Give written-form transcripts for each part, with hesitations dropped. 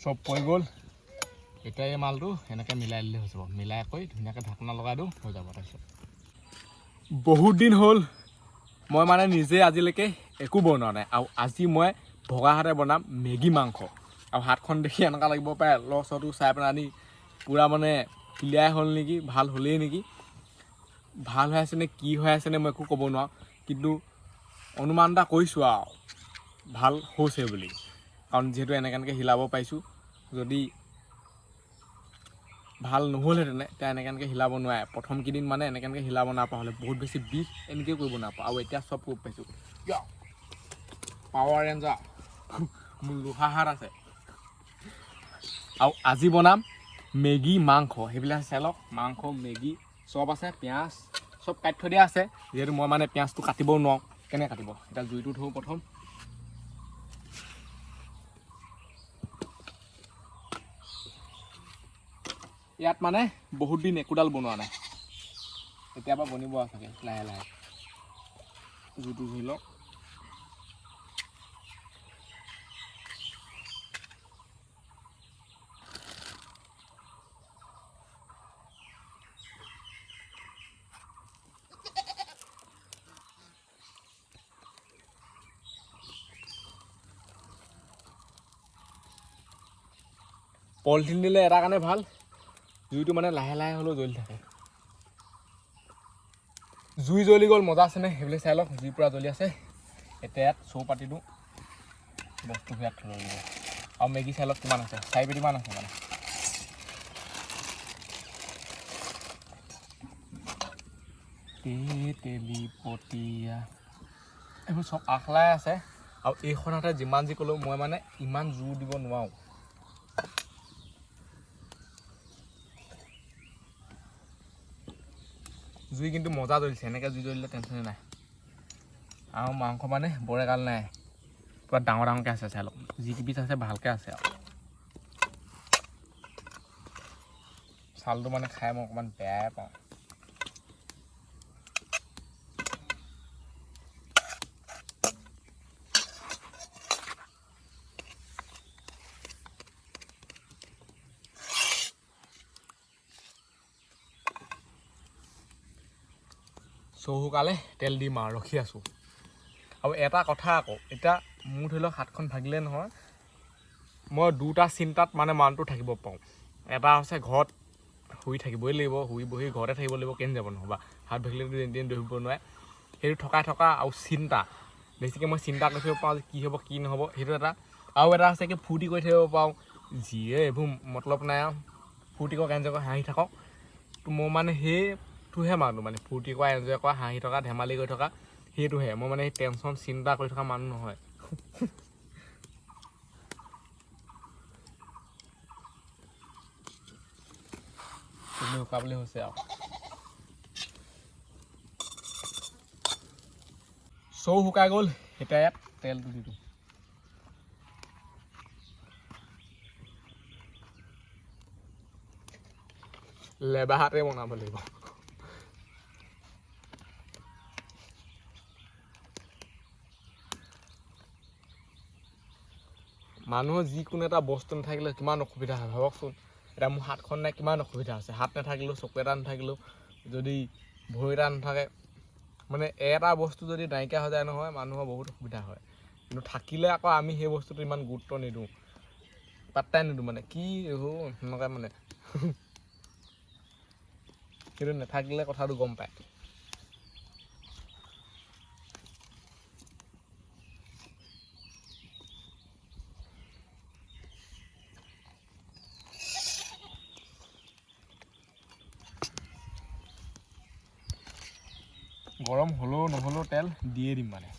চব পৰি গ'ল এতিয়া এই মালটো এনেকৈ মিলাই দিলে হৈ যাব মিলাই কৰি ধুনীয়াকৈ ঢাকনা লগাই দিওঁ হৈ যাব তাৰপিছত বহুত দিন হ'ল মই মানে নিজে আজিলৈকে একো বনোৱা নাই আৰু আজি মই ভগা হাতে বনাম মেগী মাংস আৰু হাতখন দেখি এনেকুৱা লাগিব পাৰে লছটো চাই পেলাই আনি পূৰা মানে ক্লিয়াৰ হ'ল নেকি ভাল হ'লেই নেকি ভাল হৈ আছেনে কি হৈ আছেনে মই একো ক'ব নোৱাৰোঁ কিন্তু অনুমান এটা কৰিছোঁ আৰু ভাল হৈছে বুলি কাৰণ যিহেতু এনেকৈ হিলাব পাৰিছোঁ যদি ভাল নহ'লহেঁতেন তেতিয়া এনেকৈ হিলাব নোৱাৰে প্ৰথম কেইদিন মানে এনেকৈ হিলাব নাপৰা হ'লে বহুত বেছি বিষ এনেকৈ কৰিব নাপাওঁ আৰু এতিয়া চব কৰিব পাইছোঁ পাৱাৰ ৰেঞ্জাৰ মোৰ লোহা হাত আছে আৰু আজি বনাম মেগী মাংস সেইবিলাক চাই লওক মাংস মেগী চব আছে পিঁয়াজ চব কাটি থৈ দিয়া আছে যিহেতু মই মানে পিঁয়াজটো কাটিবও নোৱাৰোঁ কেনেকৈ কাটিব এতিয়া জুইটো ধৰোঁ প্ৰথম ইয়াত মানে বহুত দিন একোডাল বনোৱা নাই এতিয়াৰ পৰা বনিব চাগে লাহে লাহে জুইটো ধৰি লওক পলিথিন দিলে এটা কাৰণে ভাল জুইটো মানে লাহে লাহে হ'লেও জ্বলি থাকে জুই জ্বলি গ'ল মজা আছেনে সেইবিলাক চাই লওক জুই পূৰা জ্বলি আছে এতিয়া ইয়াত চৌ পাতি দিওঁ বস্তুবোৰ ইয়াত থৈ দিব আৰু মেগী চাই লওক কিমান আছে 4 পেটিমান আছে মানে তেলি পতীয়া এইবোৰ চব আখলাই আছে আৰু এইখন হাতে যিমান যি ক'লেও মই মানে ইমান জোৰ দিব নোৱাৰোঁ জুই কিন্তু মজা জ্বলিছে এনেকৈ জুই জ্বলিলে টেনশ্যনে নাই আৰু মাংস মানে বৰ এগাল নাই পূৰা ডাঙৰ ডাঙৰকৈ আছে চাই লওক যি পিচ আছে ভালকৈ আছে আৰু চালটো মানে খাই মই অকণমান বেয়াই পাওঁ চৌ শুকালে তেল দিম আৰু ৰখি আছোঁ আৰু এটা কথা আকৌ এতিয়া মোৰ ধৰি লওক হাতখন ভাগিলে নহয় মই দুটা চিন্তাত মানে মানুহটো থাকিব পাৰোঁ এটা হৈছে ঘৰত শুই থাকিবই লাগিব শুই বহি ঘৰতে থাকিব লাগিব কেনে যাব নহ'বা হাত ভাগিলেতো যেন দৌৰিব নোৱাৰে সেইটো থকা আৰু চিন্তা বেছিকৈ মই চিন্তা কৰি থাকিব পাৰোঁ যে কি হ'ব কি নহ'ব সেইটো এটা আৰু এটা হৈছে কি ফূৰ্তি কৰি থাকিব পাৰোঁ যিয়ে এইবোৰ মতলব নাই আৰু ফূৰ্তি কৰক এনজয় কৰি হাঁহি থাকক তো মই মানে সেইটোহে মানুহ মানে ফূৰ্তি কৰা এনজয় কৰা হাঁহি থকা ধেমালি কৰি থকা সেইটোহে মই মানে টেনশ্যন চিন্তা কৰি থকা মানুহ নহয় শুকাবলৈ হৈছে আৰু চৌ শুকাই গ'ল এতিয়া ইয়াত তেলটো দি দিওঁ লেবা হাতে বনাব লাগিব মানুহৰ যিকোনো এটা বস্তু নাথাকিলে কিমান অসুবিধা হয় ভাবকচোন এতিয়া মোৰ হাতখন নাই কিমান অসুবিধা আছে হাত নাথাকিলেও চকু এটা নাথাকিলেও যদি ভৰি এটা নাথাকে মানে এটা বস্তু যদি নাইকিয়া হৈ যায় নহয় মানুহৰ বহুত অসুবিধা হয় কিন্তু থাকিলে আকৌ আমি সেই বস্তুটো ইমান গুৰুত্ব নিদিওঁ পাত্তাই নিদিওঁ মানে কি সেনেকুৱা মানে কিন্তু নাথাকিলে কথাটো গম পায় গৰম হ'লেও নহ'লেও তেল দিয়ে দিম মানে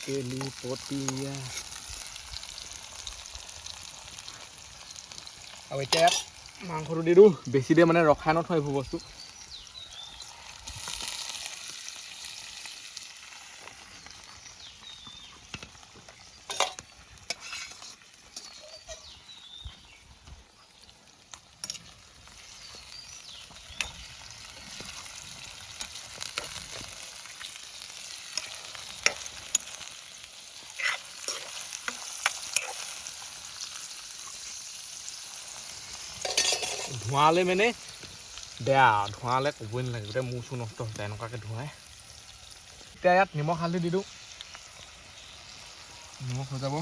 তেলি পতীয়া আৰু এতিয়া ইয়াত মাংসটো দি দিওঁ বেছি দেৰি মানে ৰখাই নথওঁ এইবোৰ বস্তু ধোঁৱালে মানে বেয়া ধোঁৱালে ক'বই নালাগে গোটেই মূৰ চূৰ নষ্ট হৈছে এনেকুৱাকৈ ধোঁৱাই এতিয়া ইয়াত নিমখ হালধি দি দিওঁ নিমখ হৈ যাব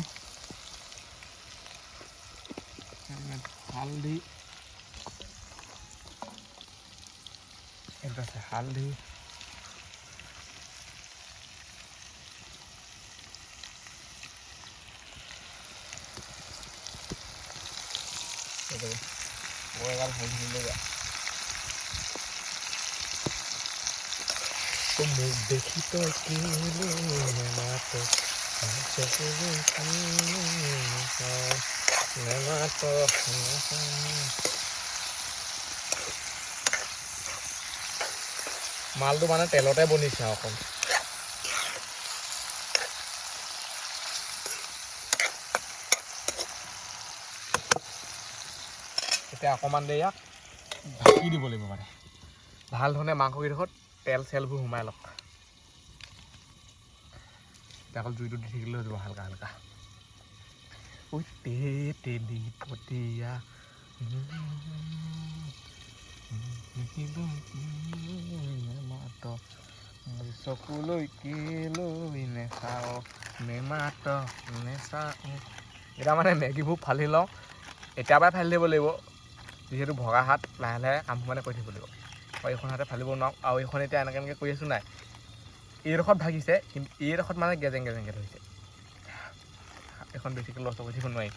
হালধি এইটো আছে হালধি এগাল হালধি দিলে মোক দেখি তই মালটো মানে তেলতে বনিছে অকণ এতিয়া অকণমান দেৰি ইয়াক ঢাকি দিব লাগিব মানে ভাল ধৰণে মাংসকেইডোখৰত তেল চেলবোৰ সোমাই লওক এতিয়া অকল জুইটো দি থাকিলে হৈ যাব হালকা হালকা ঐ তেলি পতিয়া চকুলৈ কেলৈ নেচাও নেমাত নেচাও এতিয়া মানে মেগীবোৰ ফালি লওঁ এতিয়াৰ পৰাই ফালি দিব লাগিব যিহেতু ভগা হাত লাহে লাহে কামবোৰ মানে কৰি থাকিব লাগিব আৰু এইখন হাতে ফালিব নোৱাৰোঁ আৰু এইখন এতিয়া এনেকৈ কৰি আছোঁ নাই এইডোখৰত ভাগিছে কিন্তু এইডোখৰত মানে গেজেং গেজেংকৈ ধৰিছে এখন বেছিকৈ লষ্ট কৰি থাকিব নোৱাৰি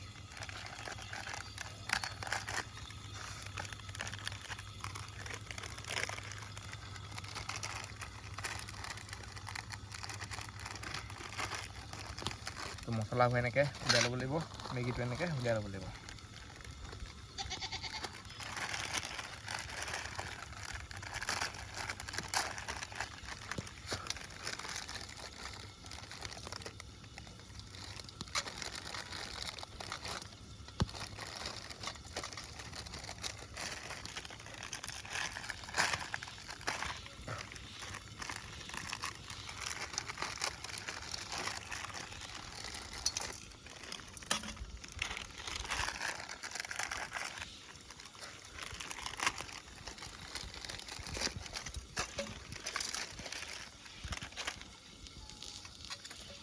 তো মছলাবোৰ এনেকৈ উলিয়াই ল'ব লাগিব মেগীটো এনেকৈ উলিয়াই ল'ব লাগিব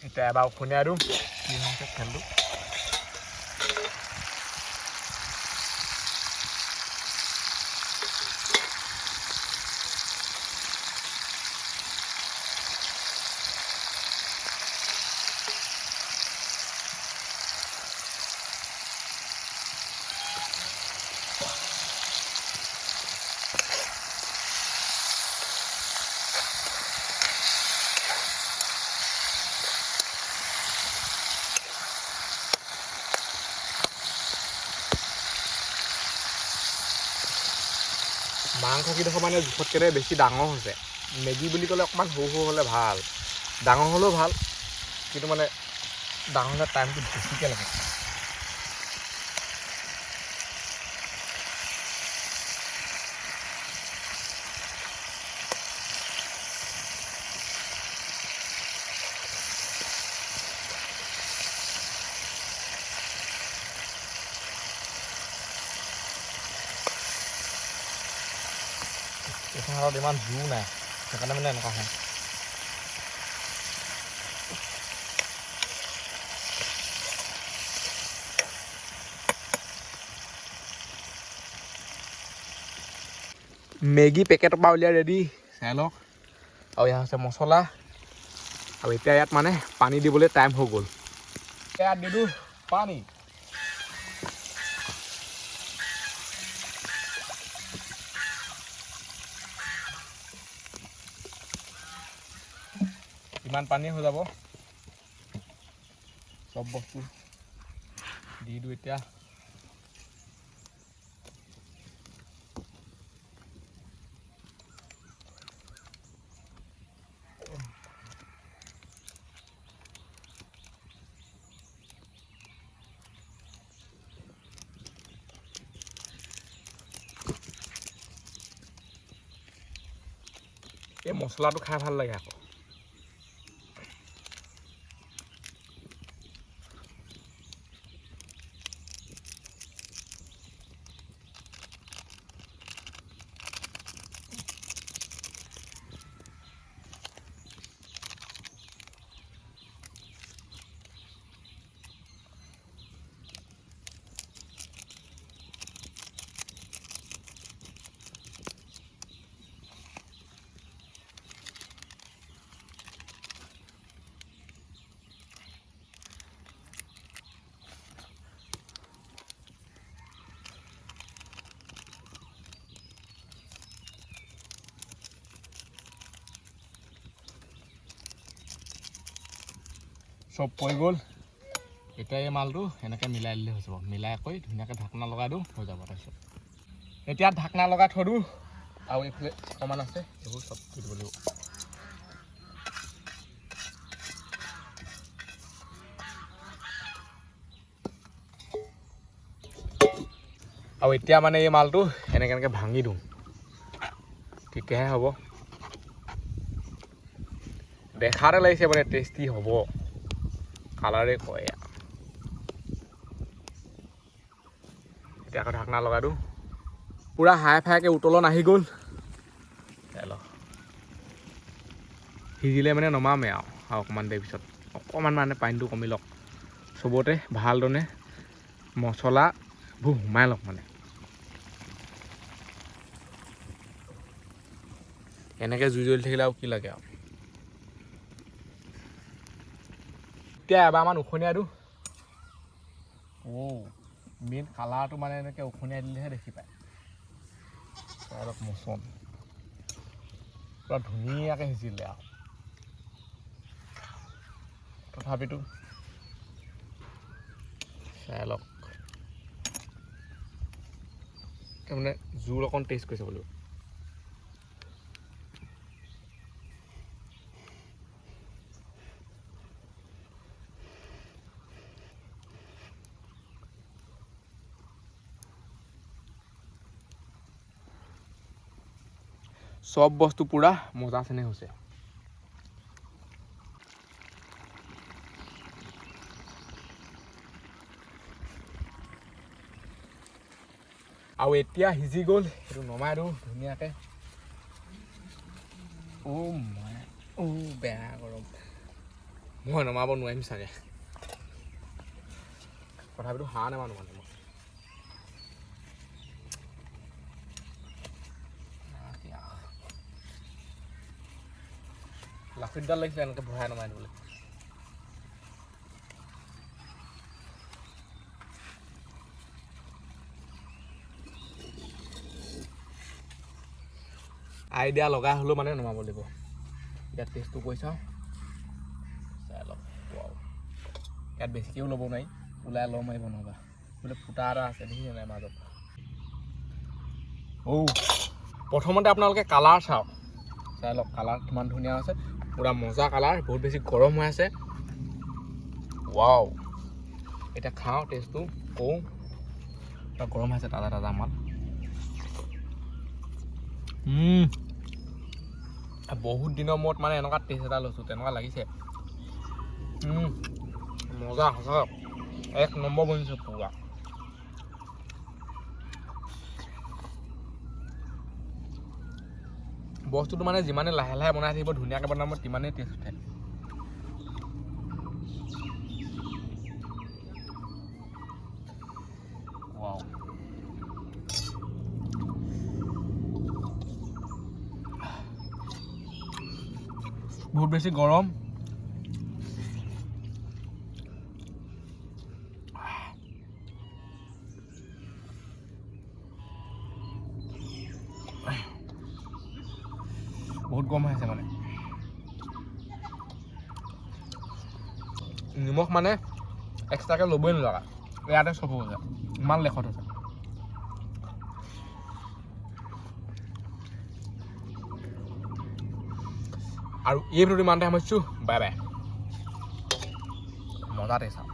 এতিয়া এবাৰ উখনীয়াই দিওঁ কি হৈছে খেলটো মাংসকেইডোখৰ মানে জোখতকৈ বেছি ডাঙৰ হৈছে মেগী বুলি ক'লে অকণমান সৰু সৰু হ'লে ভাল ডাঙৰ হ'লেও ভাল কিন্তু মানে ডাঙৰ হ'লে টাইমটো বেছিকৈ লাগে এইখন হাতত ইমান জোৰ নাই সেইকাৰণে মানে এনেকুৱা হয় মেগী পেকেটৰ পৰা উলিয়াই ৰেডি চাই লওক আৰু ইয়াত আছে মছলা আৰু এতিয়া ইয়াত মানে পানী দিবলৈ টাইম হৈ গ'ল ইয়াত দি দিওঁ পানী ইমান পানী হৈ যাব চব বস্তু দি দিওঁ এতিয়া মছলাটো খাই ভাল লাগে আকৌ চব পৰি গ'ল এতিয়া এই মালটো এনেকৈ মিলাই দিলে হৈ যাব মিলাই কৰি ধুনীয়াকৈ ঢাকনা লগাই দিওঁ হৈ যাব তাৰপিছত এতিয়া ঢাকনা লগাই থৈ দিওঁ আৰু এইফালে অকণমান আছে এইবোৰ চব দি দিব লাগিব আৰু এতিয়া মানে এই মালটো এনেকৈ ভাঙি দিওঁ তেতিয়াহে হ'ব দেখাতে লাগিছে মানে টেষ্টি হ'ব কালাৰে কয় এতিয়া আকৌ ঢাকনা লগাই দিওঁ পূৰা হাই ফাইকৈ উতলন আহি গ'ল সিজিলে মানে নমামেই আৰু অকণমান দেৰি পিছত অকণমান মানে পানীটো কমি লওক চবতে ভালধৰণে মছলাবোৰ সোমাই লওক মানে এনেকৈ জুই জ্বলি থাকিলে আৰু কি লাগে আৰু এতিয়া এবাৰমান উখনিয়াই দিওঁ মেইন কালাৰটো মানে এনেকৈ উখনিয়াই দিলেহে দেখি পায় অলপ মচন পূৰা ধুনীয়াকৈ সিজিলে আৰু তথাপিতো চাই লওক মানে জোৰ অকণ টেষ্ট কৰিছে বোলো সব বস্তু পুৰা মজা চেনে হৈছে আৰু এতিয়া সিজি গ'ল সেইটো নমাই দিওঁ ধুনীয়াকৈ বেয়া গৰম মই নমাব নোৱাৰিম চাগে তথাপিতো হাঁহ নেমানো মানে মই লাফিতডাল লাগিছিলে এনেকৈ ভৰাই নমাই দিবলৈ আইডিয়া লগাই হ'লেও মানে নমাব লাগিব ইয়াত টেষ্টটো কৰি চাওঁ চাই লওক ইয়াত বেছিকৈও ল'ব নোৱাৰি ওলাই ল'ব মাৰিব নহ'বা বোলে ফুটা এটা আছে দেখিছে নাই মাজত প্ৰথমতে আপোনালোকে কালাৰ চাওক চাই লওক কালাৰ কিমান ধুনীয়া আছে পুৰা মজা কালাৰ বহুত বেছি গৰম হৈ আছে ৱাও এতিয়া খাওঁ টেষ্টটো কওঁ পুৰা গৰম হৈ আছে তাজা তাজা মাল বহুত দিনৰ মূৰত মানে এনেকুৱা টেষ্ট এটা লৈছোঁ তেনেকুৱা লাগিছে মজা সঁচা এক নম্বৰ বনিছে পুৰা বস্তুটো মানে যিমানে লাহে লাহে বনাই থাকিব ধুনীয়াকৈ বনাব তিমানেই টেষ্ট উঠে ৱাও বহুত বেছি গৰম বহুত গৰম হৈ আছে মানে নিমখ মানে এক্সট্ৰাকৈ ল'বই নলগা ইয়াতে চব হৈছে ইমান লেখত হৈছে আৰু এই ভিডিঅ'টো ইমানতে সামৰিছোঁ বাই বাই মজা টেষ্ট